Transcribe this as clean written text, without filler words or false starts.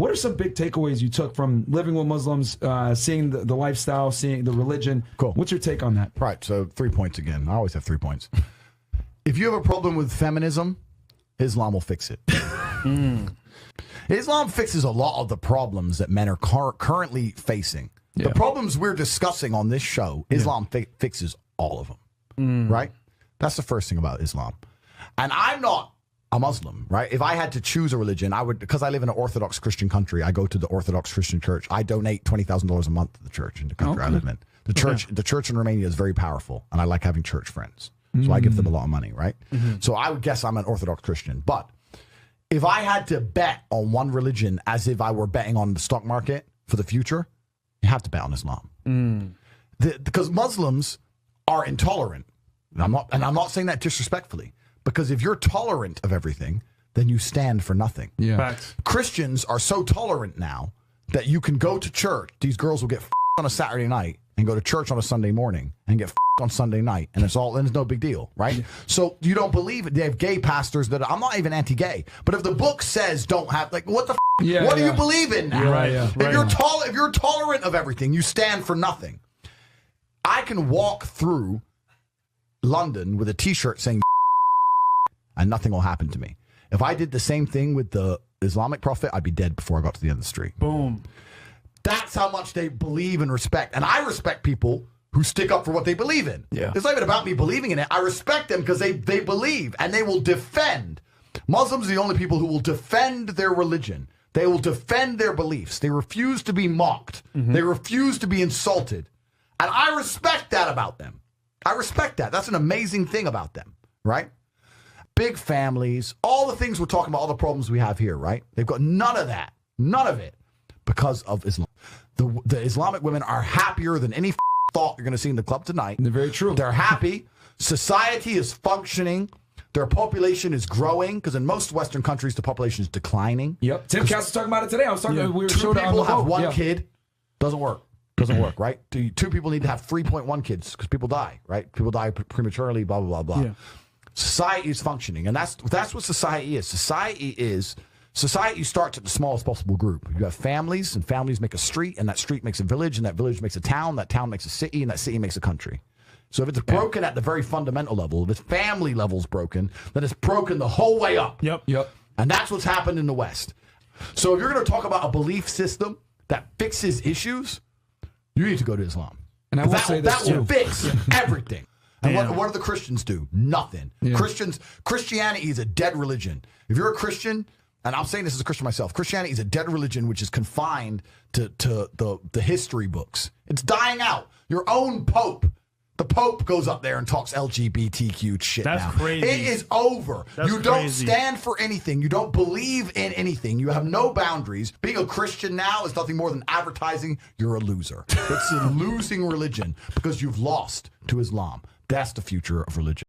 What are some big takeaways you took from living with Muslims, seeing the lifestyle, seeing the religion? Cool. What's your take on that? Right. So 3 points again. I always have 3 points. If you have a problem with feminism, Islam will fix it. Islam fixes a lot of the problems that men are currently facing. Yeah. The problems we're discussing on this show, Islam fixes all of them. Right? That's the first thing about Islam. And I'm not a Muslim, right? If I had to choose a religion, I would, because I live in an Orthodox Christian country, I go to the Orthodox Christian church. I donate $20,000 a month to the church in the country I live in. The church in Romania is very powerful, and I like having church friends. So I give them a lot of money, right? So I would guess I'm an Orthodox Christian. But if I had to bet on one religion as if I were betting on the stock market for the future, you have to bet on Islam. Because Muslims are intolerant. And I'm not saying that disrespectfully. Because if you're tolerant of everything, then you stand for nothing. Yeah. Facts. Christians are so tolerant now that you can go to church. These girls will get on a Saturday night and go to church on a Sunday morning and get on Sunday night, and it's no big deal, right? Yeah. So you don't believe it. They have gay pastors that I'm not even anti-gay, but if the book says don't have, like, what the what do you believe in now? Right, yeah. If you're tolerant of everything, you stand for nothing. I can walk through London with a T-shirt saying and nothing will happen to me. If I did the same thing with the Islamic prophet, I'd be dead before I got to the end of the street. Boom. That's how much they believe and respect. And I respect people who stick up for what they believe in. Yeah. It's not even about me believing in it. I respect them because they believe and they will defend. Muslims are the only people who will defend their religion. They will defend their beliefs. They refuse to be mocked. They refuse to be insulted. And I respect that about them. I respect that. That's an amazing thing about them, right? Big families, all the things we're talking about, all the problems we have here, right? They've got none of that. None of it. Because of Islam. The Islamic women are happier than any thought you're going to see in the club tonight. They're very true. They're happy. Society is functioning. Their population is growing because in most Western countries, the population is declining. Yep. Tim Cass was talking about it today. I was talking. We were Two showed it on people the have boat. one kid. Doesn't work. Doesn't work, right? Two people need to have 3.1 kids because people die, right? People die prematurely, blah, blah, blah, blah. Yeah. Society is functioning, and that's what society is. Society starts at the smallest possible group. You have families, and families make a street, and that street makes a village, and that village makes a town, that town makes a city, and that city makes a country. So if it's broken at the very fundamental level, if its family level's broken, then it's broken the whole way up. Yep. And that's what's happened in the West. So if you're going to talk about a belief system that fixes issues, you need to go to Islam. And I will say this that will too. fix everything. And what do the Christians do? Nothing. Yeah. Christianity is a dead religion. If you're a Christian, and I'm saying this as a Christian myself, Christianity is a dead religion which is confined to the history books. It's dying out. Your own Pope, the Pope goes up there and talks LGBTQ shit now. That's crazy. It is over. You don't stand for anything. You don't believe in anything. You have no boundaries. Being a Christian now is nothing more than advertising you're a loser. It's a losing religion because you've lost to Islam. That's the future of religion.